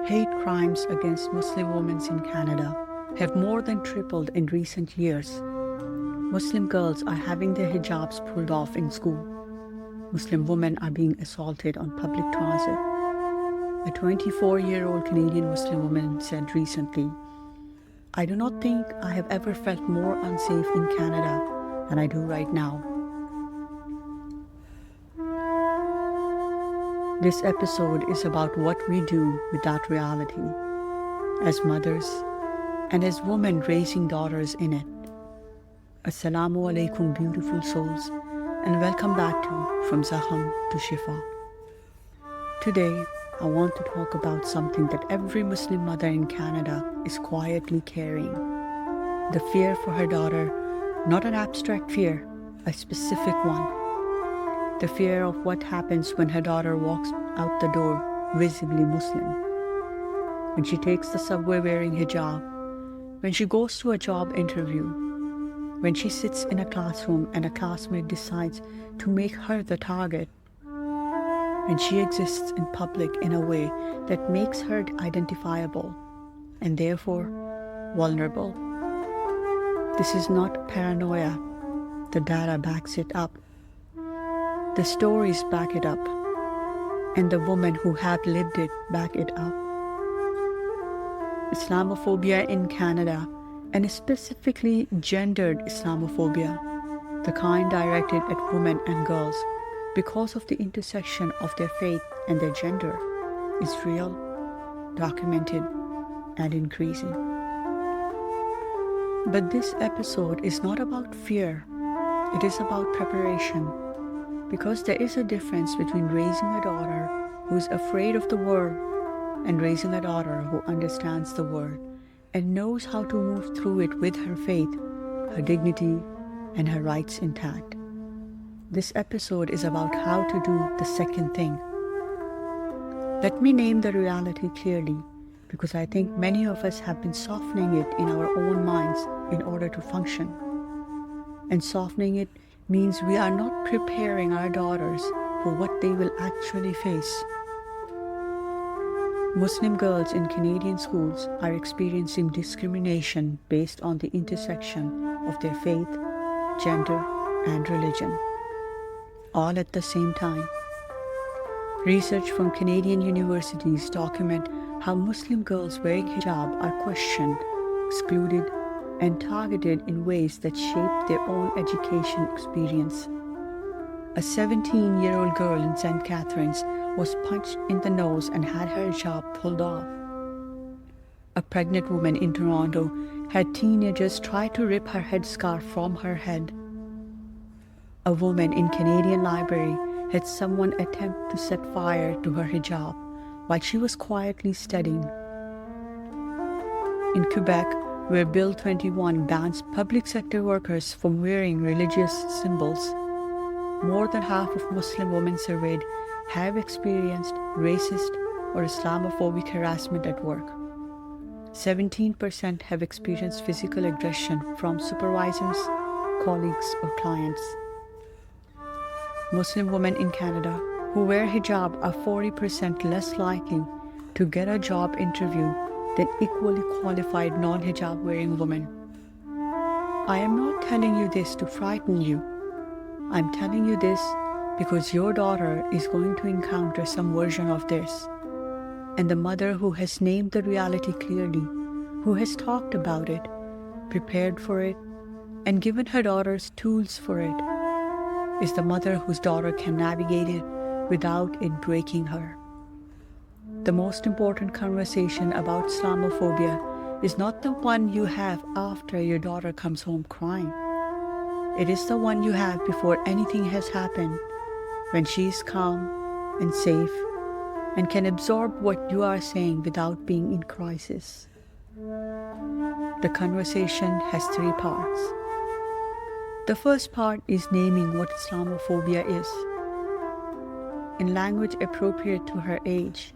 Hate crimes against Muslim women in Canada have more than tripled in recent years. Muslim girls are having their hijabs pulled off in school. Muslim women are being assaulted on public transit. A 24-year-old Canadian Muslim woman said recently, "I do not think I have ever felt more unsafe in Canada than I do right now." This episode is about what we do with that reality, as mothers and as women raising daughters in it. Assalamu alaikum, beautiful souls, and welcome back to From Zaham to Shifa. Today, I want to talk about something that every Muslim mother in Canada is quietly carrying. The fear for her daughter, not an abstract fear, a specific one. The fear of what happens when her daughter walks out the door visibly Muslim, when she takes the subway wearing hijab, when she goes to a job interview, when she sits in a classroom and a classmate decides to make her the target, when she exists in public in a way that makes her identifiable and therefore vulnerable. This is not paranoia. The data backs it up. The stories back it up, and the women who have lived it back it up. Islamophobia in Canada, and specifically gendered Islamophobia, the kind directed at women and girls because of the intersection of their faith and their gender, is real, documented, and increasing. But this episode is not about fear, it is about preparation. Because there is a difference between raising a daughter who is afraid of the world and raising a daughter who understands the world and knows how to move through it with her faith, her dignity, and her rights intact. This episode is about how to do the second thing. Let me name the reality clearly, because I think many of us have been softening it in our own minds in order to function. And softening it means we are not preparing our daughters for what they will actually face. Muslim girls in Canadian schools are experiencing discrimination based on the intersection of their faith, gender, and religion, all at the same time. Research from Canadian universities document how Muslim girls wearing hijab are questioned, excluded, and targeted in ways that shape their own education experience. A 17-year-old girl in St. Catharines was punched in the nose and had her hijab pulled off. A pregnant woman in Toronto had teenagers try to rip her headscarf from her head. A woman in Canadian Library had someone attempt to set fire to her hijab while she was quietly studying. In Quebec, where Bill 21 bans public sector workers from wearing religious symbols, more than half of Muslim women surveyed have experienced racist or Islamophobic harassment at work. 17% have experienced physical aggression from supervisors, colleagues, or clients. Muslim women in Canada who wear hijab are 40% less likely to get a job interview than equally qualified non-hijab wearing women. I am not telling you this to frighten you. I'm telling you this because your daughter is going to encounter some version of this. And the mother who has named the reality clearly, who has talked about it, prepared for it, and given her daughters tools for it, is the mother whose daughter can navigate it without it breaking her. The most important conversation about Islamophobia is not the one you have after your daughter comes home crying. It is the one you have before anything has happened, when she is calm and safe and can absorb what you are saying without being in crisis. The conversation has 3 parts. The first part is naming what Islamophobia is. In language appropriate to her age,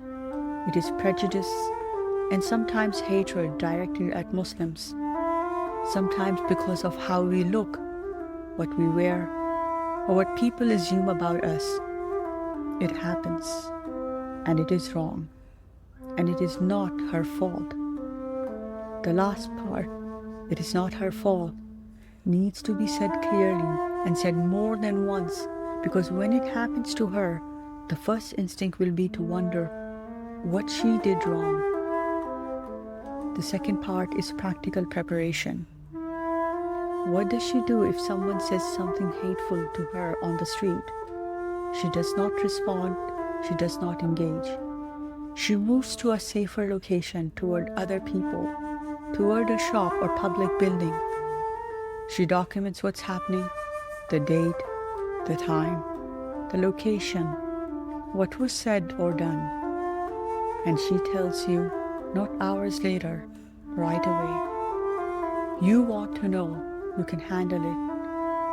it is prejudice and sometimes hatred directed at Muslims, sometimes because of how we look, what we wear, or what people assume about us. It happens, and it is wrong. and it is not her fault. The last part, it is not her fault, needs to be said clearly and said more than once, because when it happens to her, the first instinct will be to wonder what she did wrong. The second part is practical preparation. What does she do if someone says something hateful to her on the street? She does not respond, she does not engage. She moves to a safer location toward other people, toward a shop or public building. She documents what's happening, the date, the time, the location, what was said or done. And she tells you, not hours later, right away. You want to know, you can handle it,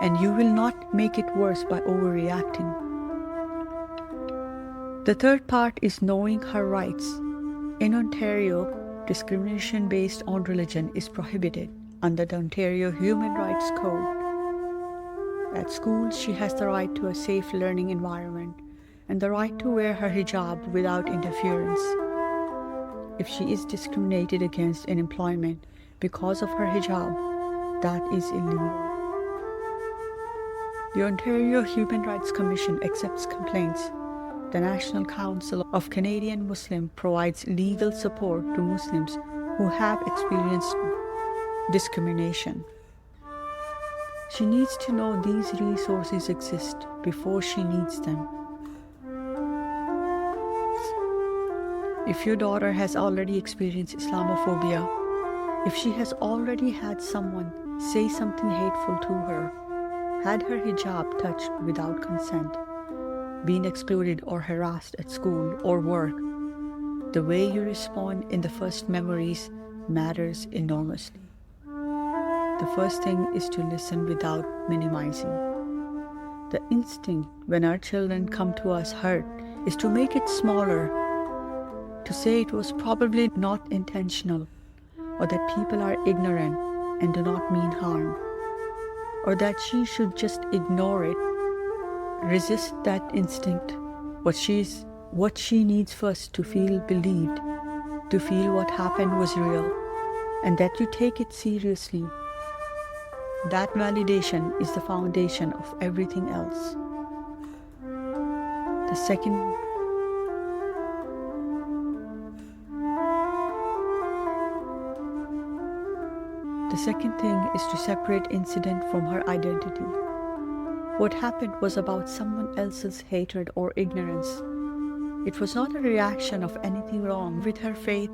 and you will not make it worse by overreacting. The third part is knowing her rights. In Ontario, discrimination based on religion is prohibited under the Ontario Human Rights Code. At school, she has the right to a safe learning environment and the right to wear her hijab without interference. If she is discriminated against in employment because of her hijab, that is illegal. The Ontario Human Rights Commission accepts complaints. The National Council of Canadian Muslims provides legal support to Muslims who have experienced discrimination. She needs to know these resources exist before she needs them. If your daughter has already experienced Islamophobia, if she has already had someone say something hateful to her, had her hijab touched without consent, been excluded or harassed at school or work, the way you respond in the first memories matters enormously. The first thing is to listen without minimizing. The instinct when our children come to us hurt is to make it smaller, to say it was probably not intentional, or that people are ignorant and do not mean harm, or that she should just ignore it. Resist that instinct, what she needs first to feel believed, to feel what happened was real, and that you take it seriously. That validation is the foundation of everything else. The second thing is to separate incident from her identity. What happened was about someone else's hatred or ignorance. It was not a reaction of anything wrong with her faith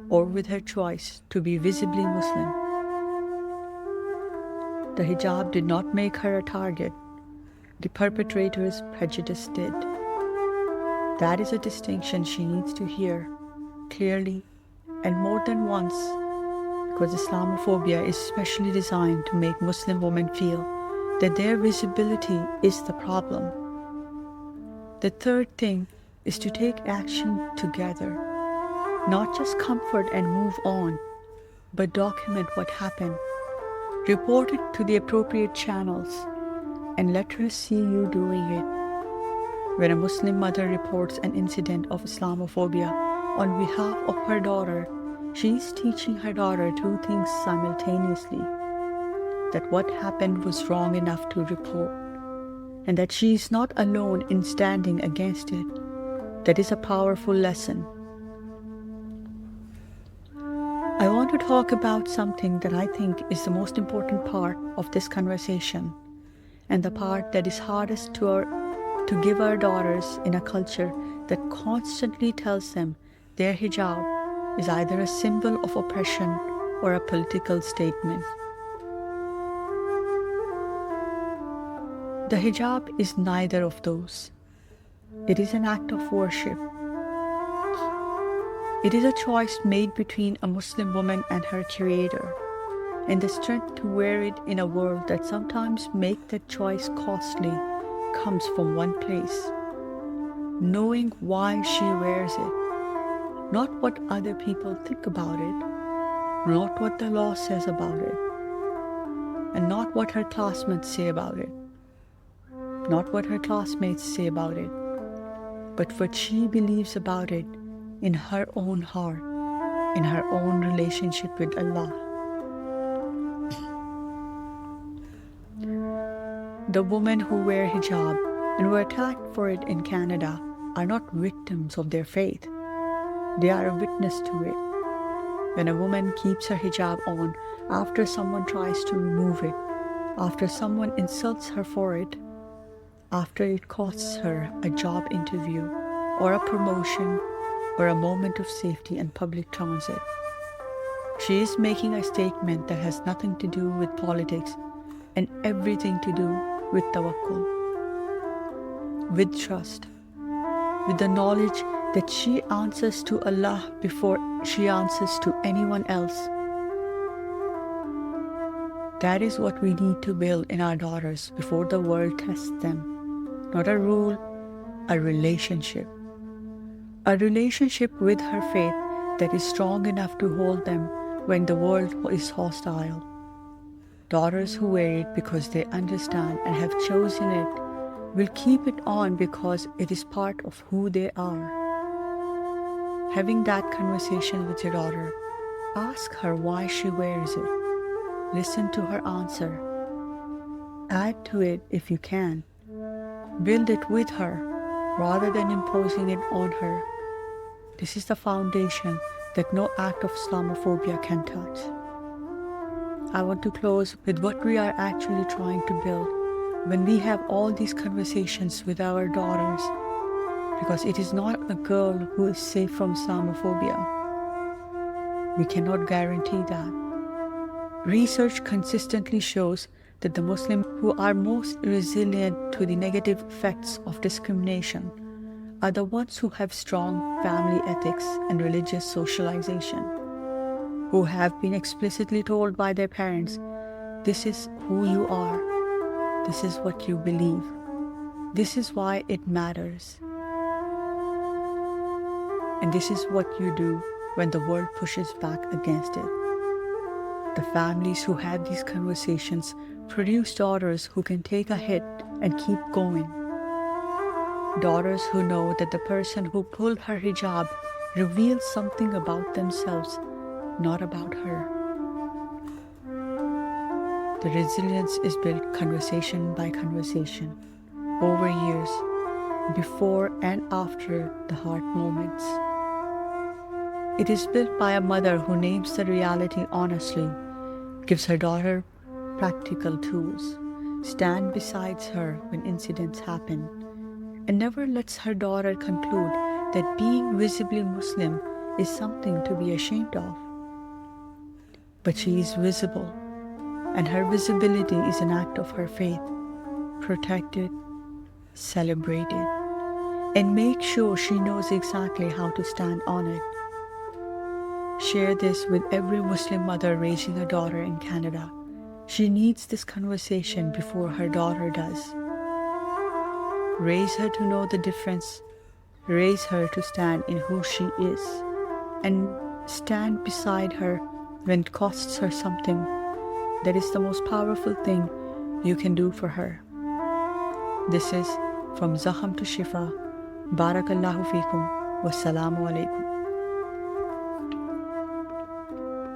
or with her choice to be visibly Muslim. The hijab did not make her a target. The perpetrator's prejudice did. That is a distinction she needs to hear clearly and more than once, because Islamophobia is specially designed to make Muslim women feel that their visibility is the problem. The third thing is to take action together, not just comfort and move on, but document what happened. Report it to the appropriate channels and let her see you doing it. When a Muslim mother reports an incident of Islamophobia on behalf of her daughter, she is teaching her daughter two things simultaneously: that what happened was wrong enough to report, and that she is not alone in standing against it. That is a powerful lesson. I want to talk about something that I think is the most important part of this conversation, and the part that is hardest to give our daughters in a culture that constantly tells them their hijab is either a symbol of oppression or a political statement. The hijab is neither of those. It is an act of worship. It is a choice made between a Muslim woman and her Creator, and the strength to wear it in a world that sometimes makes that choice costly comes from one place: knowing why she wears it, not what other people think about it, not what the law says about it, and not what her classmates say about it, but what she believes about it in her own heart, in her own relationship with Allah. The women who wear hijab and were attacked for it in Canada are not victims of their faith. They are a witness to it. When a woman keeps her hijab on after someone tries to remove it, after someone insults her for it, after it costs her a job interview or a promotion or a moment of safety in public transit, she is making a statement that has nothing to do with politics and everything to do with tawakkul, with trust, with the knowledge that she answers to Allah before she answers to anyone else. That is what we need to build in our daughters before the world tests them. Not a rule, a relationship. A relationship with her faith that is strong enough to hold them when the world is hostile. Daughters who wear it because they understand and have chosen it will keep it on because it is part of who they are. Having that conversation with your daughter, ask her why she wears it. Listen to her answer. Add to it if you can. Build it with her rather than imposing it on her. This is the foundation that no act of Islamophobia can touch. I want to close with what we are actually trying to build when we have all these conversations with our daughters, because it is not a girl who is safe from Islamophobia. We cannot guarantee that. Research consistently shows that the Muslims who are most resilient to the negative effects of discrimination are the ones who have strong family ethics and religious socialization, who have been explicitly told by their parents, this is who you are, this is what you believe, this is why it matters, and this is what you do when the world pushes back against it. The families who have these conversations produce daughters who can take a hit and keep going. Daughters who know that the person who pulled her hijab reveals something about themselves, not about her. The resilience is built conversation by conversation, over years, before and after the hard moments. It is built by a mother who names the reality honestly, gives her daughter practical tools, stands beside her when incidents happen, and never lets her daughter conclude that being visibly Muslim is something to be ashamed of. But she is visible, and her visibility is an act of her faith. Protect it, celebrate it, and make sure she knows exactly how to stand on it. Share this with every Muslim mother raising a daughter in Canada. She needs this conversation before her daughter does. Raise her to know the difference. Raise her to stand in who she is, and stand beside her when it costs her something. That is the most powerful thing you can do for her. This is From Zakham to Shifa. Barakallahu feekum. Wassalamu alaikum.